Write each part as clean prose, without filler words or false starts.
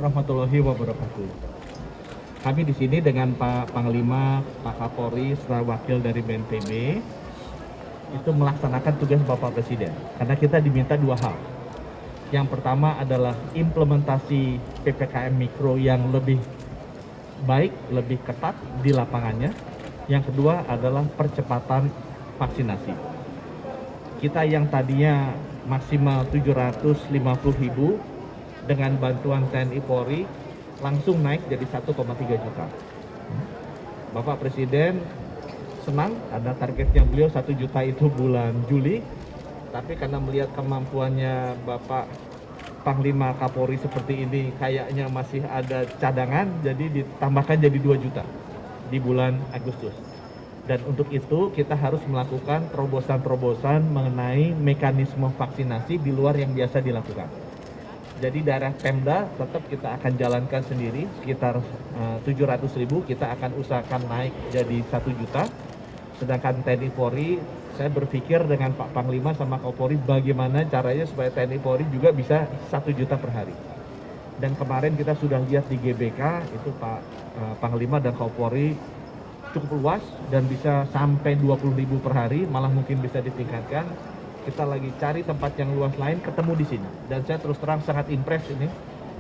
warahmatullahi wabarakatuh. Kami di sini dengan Pak Panglima, Pak Kapolri, serta wakil dari BNPB itu melaksanakan tugas Bapak Presiden. Karena kita diminta dua hal. Yang pertama adalah implementasi PPKM Mikro yang lebih baik, lebih ketat di lapangannya. Yang kedua adalah percepatan vaksinasi. Kita yang tadinya maksimal 750.000 dengan bantuan TNI Polri langsung naik jadi 1,3 juta. Bapak Presiden senang karena targetnya beliau 1 juta itu bulan Juli, tapi karena melihat kemampuannya Bapak Panglima Kapolri seperti ini kayaknya masih ada cadangan, jadi ditambahkan jadi 2 juta di bulan Agustus. Dan untuk itu kita harus melakukan terobosan-terobosan mengenai mekanisme vaksinasi di luar yang biasa dilakukan. Jadi daerah Pemda tetap kita akan jalankan sendiri sekitar 700.000, kita akan usahakan naik jadi 1 juta. Sedangkan TNI Polri, saya berpikir dengan Pak Panglima sama Kapolri bagaimana caranya supaya TNI Polri juga bisa 1 juta per hari. Dan kemarin kita sudah lihat di GBK itu Pak Panglima dan Kapolri cukup luas dan bisa sampai 20.000 per hari, malah mungkin bisa ditingkatkan. Kita lagi cari tempat yang luas lain, ketemu di sini. Dan saya terus terang sangat impress ini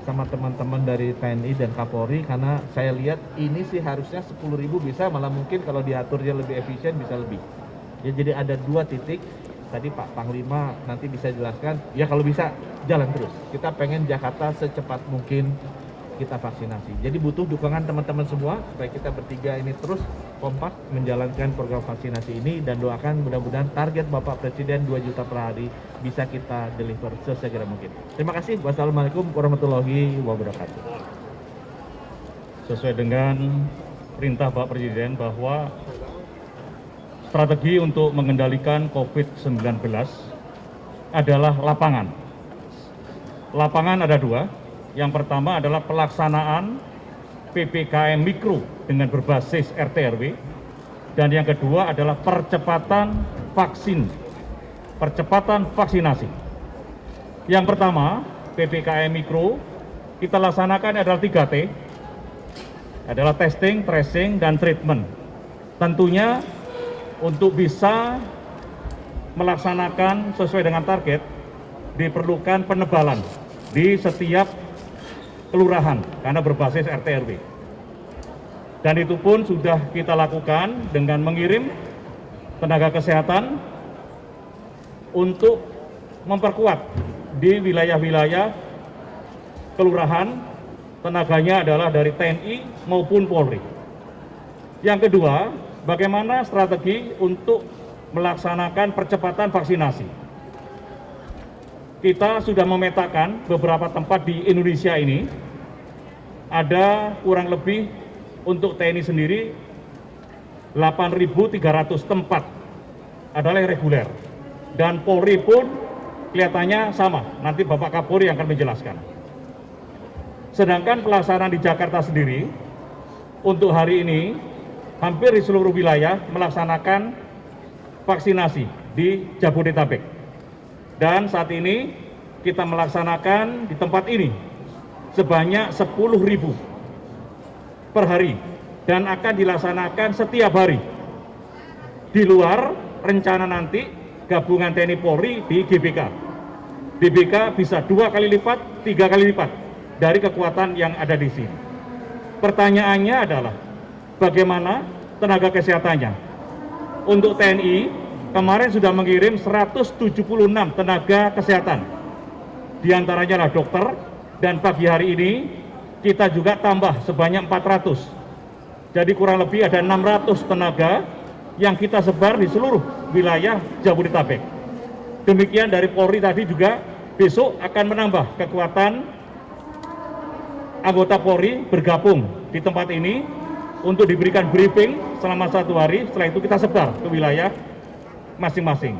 sama teman-teman dari TNI dan Kapolri, karena saya lihat ini sih harusnya 10.000 bisa, malah mungkin kalau diaturnya lebih efisien bisa lebih. Ya, jadi ada 2 titik, tadi Pak Panglima nanti bisa jelaskan, ya kalau bisa jalan terus. Kita pengen Jakarta secepat mungkin kita vaksinasi. Jadi butuh dukungan teman-teman semua supaya kita bertiga ini terus kompak menjalankan program vaksinasi ini, dan doakan mudah-mudahan target Bapak Presiden 2 juta per hari bisa kita deliver sesegera mungkin. Terima kasih. Wassalamualaikum warahmatullahi wabarakatuh. Sesuai dengan perintah Pak Presiden bahwa strategi untuk mengendalikan COVID-19 adalah lapangan. Lapangan ada 2. Yang pertama adalah pelaksanaan PPKM Mikro dengan berbasis RT/RW, dan yang kedua adalah percepatan vaksinasi. Yang pertama, PPKM Mikro kita laksanakan adalah 3T, adalah testing, tracing, dan treatment. Tentunya untuk bisa melaksanakan sesuai dengan target diperlukan penebalan di setiap kelurahan karena berbasis RT/RW. Dan itu pun sudah kita lakukan dengan mengirim tenaga kesehatan untuk memperkuat di wilayah-wilayah kelurahan. Tenaganya adalah dari TNI maupun Polri. Yang kedua, bagaimana strategi untuk melaksanakan percepatan vaksinasi. Kita sudah memetakan beberapa tempat di Indonesia ini, ada kurang lebih untuk TNI sendiri 8.300 tempat adalah reguler, dan Polri pun kelihatannya sama, nanti Bapak Kapolri yang akan menjelaskan. Sedangkan pelaksanaan di Jakarta sendiri untuk hari ini hampir di seluruh wilayah melaksanakan vaksinasi di Jabodetabek. Dan saat ini kita melaksanakan di tempat ini sebanyak 10.000 per hari dan akan dilaksanakan setiap hari. Di luar rencana nanti gabungan TNI Polri di GBK. GBK bisa 2 kali lipat, 3 kali lipat dari kekuatan yang ada di sini. Pertanyaannya adalah bagaimana tenaga kesehatannya. Untuk TNI kemarin sudah mengirim 176 tenaga kesehatan, di antaranya adalah dokter, dan pagi hari ini kita juga tambah sebanyak 400. Jadi kurang lebih ada 600 tenaga yang kita sebar di seluruh wilayah Jabodetabek. Demikian dari Polri tadi juga besok akan menambah kekuatan anggota Polri bergabung di tempat ini untuk diberikan briefing selama 1 hari. Setelah itu kita sebar ke wilayah masing-masing,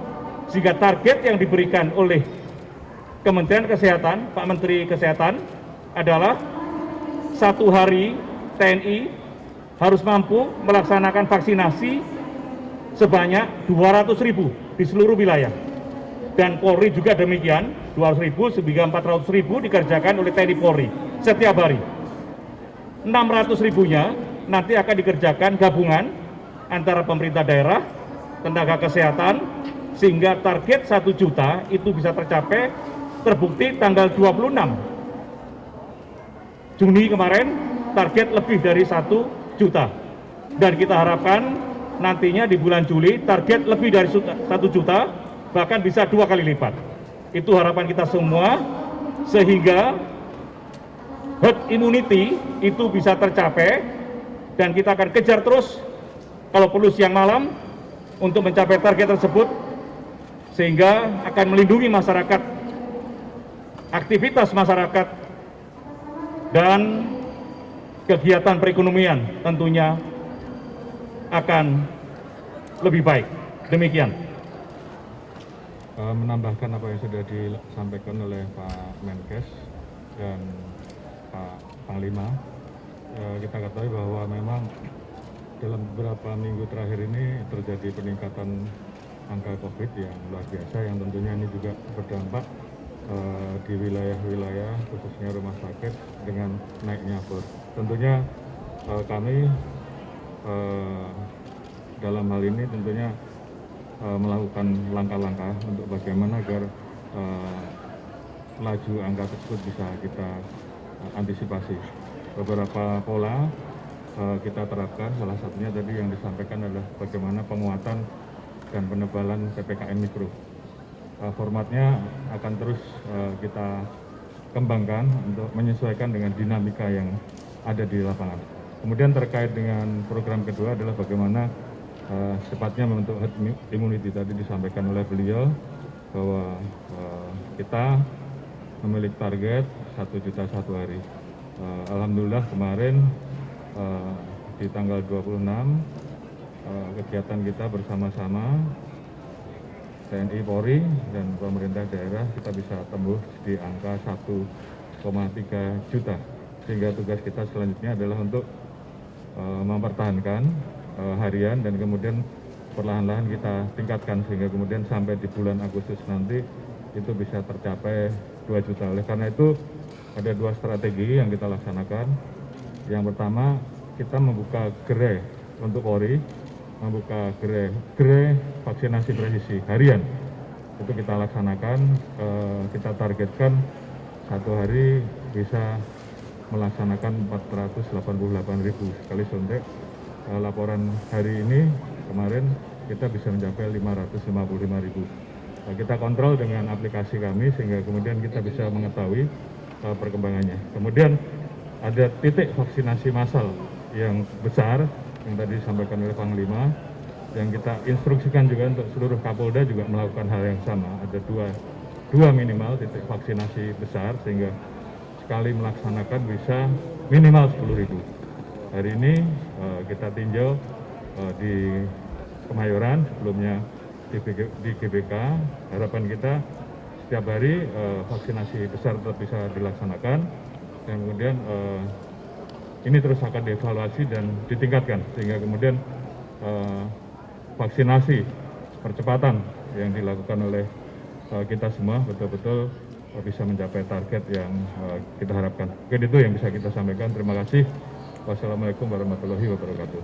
sehingga target yang diberikan oleh Kementerian Kesehatan, Pak Menteri Kesehatan, adalah 1 hari TNI harus mampu melaksanakan vaksinasi sebanyak 200.000 di seluruh wilayah, dan Polri juga demikian, 200.000 sehingga 400.000 dikerjakan oleh TNI Polri. setiap hari. 600 ribunya nanti akan dikerjakan gabungan antara pemerintah daerah, tenaga kesehatan, sehingga target 1 juta itu bisa tercapai, terbukti tanggal 26 Juni kemarin target lebih dari 1 juta. Dan kita harapkan nantinya di bulan Juli target lebih dari 1 juta, bahkan bisa 2 kali lipat. Itu harapan kita semua, sehingga herd immunity itu bisa tercapai, dan kita akan kejar terus kalau perlu siang malam untuk mencapai target tersebut, sehingga akan melindungi masyarakat, aktivitas masyarakat, dan kegiatan perekonomian tentunya akan lebih baik. Demikian. Menambahkan apa yang sudah disampaikan oleh Pak Menkes dan Pak Panglima, kita ketahui bahwa memang dalam beberapa minggu terakhir ini terjadi peningkatan angka COVID yang luar biasa, yang tentunya ini juga berdampak di wilayah-wilayah khususnya rumah sakit dengan naiknya bor. Tentunya kami dalam hal ini tentunya melakukan langkah-langkah untuk bagaimana agar laju angka tersebut bisa kita antisipasi. Beberapa pola kita terapkan, salah satunya tadi yang disampaikan adalah bagaimana penguatan dan penebalan PPKM Mikro. Formatnya akan terus kita kembangkan untuk menyesuaikan dengan dinamika yang ada di lapangan. Kemudian terkait dengan program kedua adalah bagaimana secepatnya membentuk herd immunity. Tadi disampaikan oleh beliau bahwa kita memiliki target 1 juta satu hari. Alhamdulillah kemarin di tanggal 26 kegiatan kita bersama-sama TNI, Polri, dan pemerintah daerah kita bisa tembus di angka 1,3 juta. Sehingga tugas kita selanjutnya adalah untuk mempertahankan harian dan kemudian perlahan-lahan kita tingkatkan sehingga kemudian sampai di bulan Agustus nanti itu bisa tercapai 2 juta. Oleh karena itu ada 2 strategi yang kita laksanakan. Yang pertama, kita membuka gerai untuk Polri, membuka gerai vaksinasi presisi harian. Itu kita laksanakan, kita targetkan satu hari bisa melaksanakan 488.000 sekali suntik. Laporan hari ini kemarin kita bisa mencapai 555.000. Kita kontrol dengan aplikasi kami sehingga kemudian kita bisa mengetahui perkembangannya. Kemudian ada titik vaksinasi massal yang besar yang tadi disampaikan oleh Panglima, yang kita instruksikan juga untuk seluruh Kapolda juga melakukan hal yang sama. Ada dua minimal titik vaksinasi besar sehingga sekali melaksanakan bisa minimal 10.000. Hari ini kita tinjau di Kemayoran, sebelumnya di GBK. Harapan kita setiap hari vaksinasi besar tetap bisa dilaksanakan, dan kemudian ini terus akan dievaluasi dan ditingkatkan sehingga kemudian vaksinasi percepatan yang dilakukan oleh kita semua betul-betul bisa mencapai target yang kita harapkan. Mungkin itu yang bisa kita sampaikan. Terima kasih. Wassalamualaikum warahmatullahi wabarakatuh.